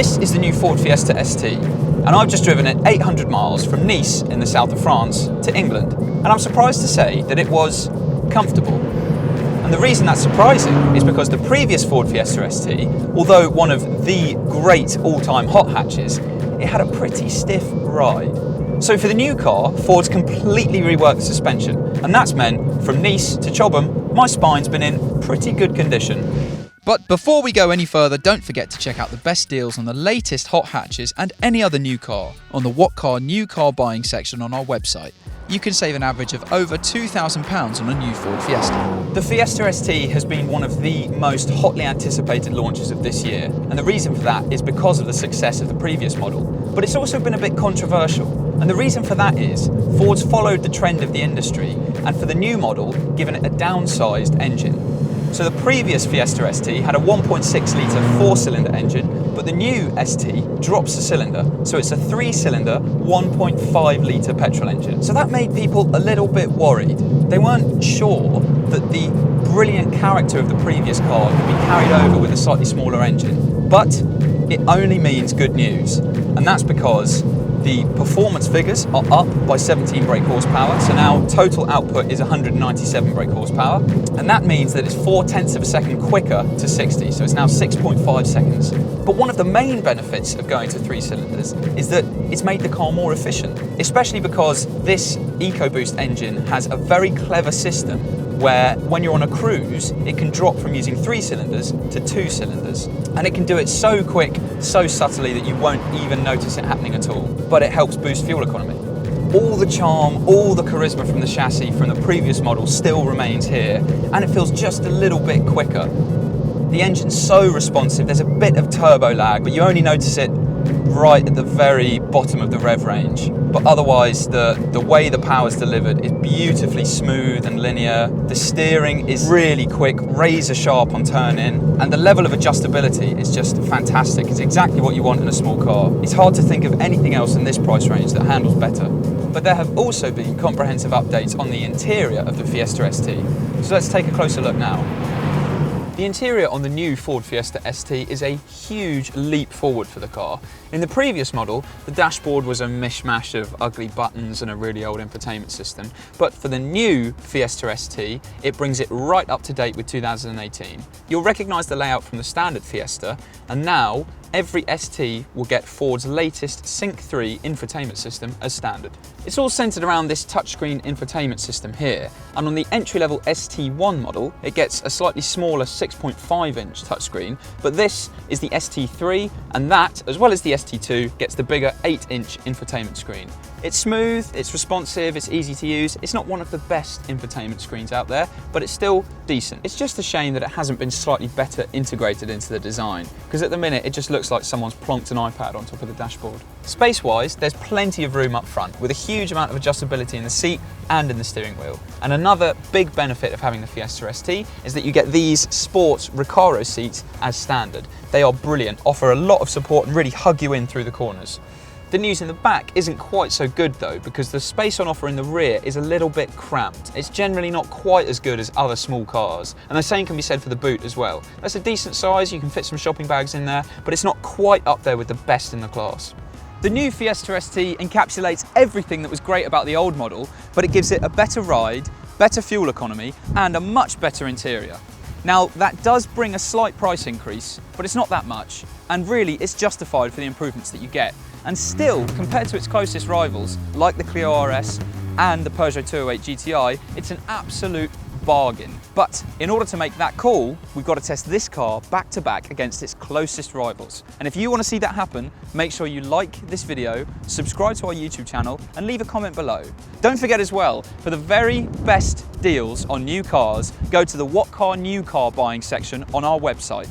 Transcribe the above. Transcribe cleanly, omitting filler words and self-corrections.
This is the new Ford Fiesta ST, and I've just driven it 800 miles from Nice in the south of France to England, and I'm surprised to say that it was comfortable. And the reason that's surprising is because the previous Ford Fiesta ST, although one of the great all-time hot hatches, it had a pretty stiff ride. So for the new car, Ford's completely reworked the suspension, and that's meant from Nice to Chobham, my spine's been in pretty good condition. But before we go any further, don't forget to check out the best deals on the latest hot hatches and any other new car on the What Car New Car Buying section on our website. You can save an average of over £2,000 on a new Ford Fiesta. The Fiesta ST has been one of the most hotly anticipated launches of this year, and the reason for that is because of the success of the previous model. But it's also been a bit controversial, and the reason for that is Ford's followed the trend of the industry, and for the new model, given it a downsized engine. So the previous Fiesta ST had a 1.6 litre four-cylinder engine, but the new ST drops the cylinder, so it's a three-cylinder 1.5 litre petrol engine. So that made people a little bit worried. They weren't sure that the brilliant character of the previous car could be carried over with a slightly smaller engine. But it only means good news, and that's because the performance figures are up by 17 brake horsepower, so now total output is 197 brake horsepower, and that means that it's 0.4 of a second quicker to 60, so it's now 6.5 seconds. But one of the main benefits of going to 3 cylinders is that it's made the car more efficient, especially because this EcoBoost engine has a very clever system where when you're on a cruise, it can drop from using 3 cylinders to 2 cylinders. And it can do it so quick, so subtly that you won't even notice it happening at all. But it helps boost fuel economy. All the charm, all the charisma from the chassis from the previous model still remains here, and it feels just a little bit quicker. The engine's so responsive, there's a bit of turbo lag, but you only notice it right at the very bottom of the rev range. But otherwise, the way the power's delivered is beautifully smooth and linear. The steering is really quick, razor sharp on turn-in, and the level of adjustability is just fantastic. It's exactly what you want in a small car. It's hard to think of anything else in this price range that handles better. But there have also been comprehensive updates on the interior of the Fiesta ST. So let's take a closer look now. The interior on the new Ford Fiesta ST is a huge leap forward for the car. In the previous model, the dashboard was a mishmash of ugly buttons and a really old infotainment system, but for the new Fiesta ST, it brings it right up to date with 2018. You'll recognise the layout from the standard Fiesta, and now every ST will get Ford's latest Sync 3 infotainment system as standard. It's all centred around this touchscreen infotainment system here, and on the entry-level ST1 model, it gets a slightly smaller 6.5-inch touchscreen, but this is the ST3, and that, as well as the ST2, gets the bigger 8-inch infotainment screen. It's smooth, it's responsive, it's easy to use. It's not one of the best infotainment screens out there, but it's still decent. It's just a shame that it hasn't been slightly better integrated into the design, because at the minute it just looks like someone's plonked an iPad on top of the dashboard. Space-wise, there's plenty of room up front, with a huge amount of adjustability in the seat and in the steering wheel. And another big benefit of having the Fiesta ST is that you get these sports Recaro seats as standard. They are brilliant, offer a lot of support and really hug you in through the corners. The news in the back isn't quite so good though, because the space on offer in the rear is a little bit cramped. It's generally not quite as good as other small cars, and the same can be said for the boot as well. That's a decent size, you can fit some shopping bags in there, but it's not quite up there with the best in the class. The new Fiesta ST encapsulates everything that was great about the old model, but it gives it a better ride, better fuel economy, and a much better interior. Now, that does bring a slight price increase, but it's not that much, and really it's justified for the improvements that you get. And still, compared to its closest rivals, like the Clio RS and the Peugeot 208 GTI, it's an absolute bargain. But in order to make that call, we've got to test this car back to back against its closest rivals. And if you want to see that happen, make sure you like this video, subscribe to our YouTube channel, and leave a comment below. Don't forget as well, for the very best deals on new cars, go to the What Car New Car Buying section on our website.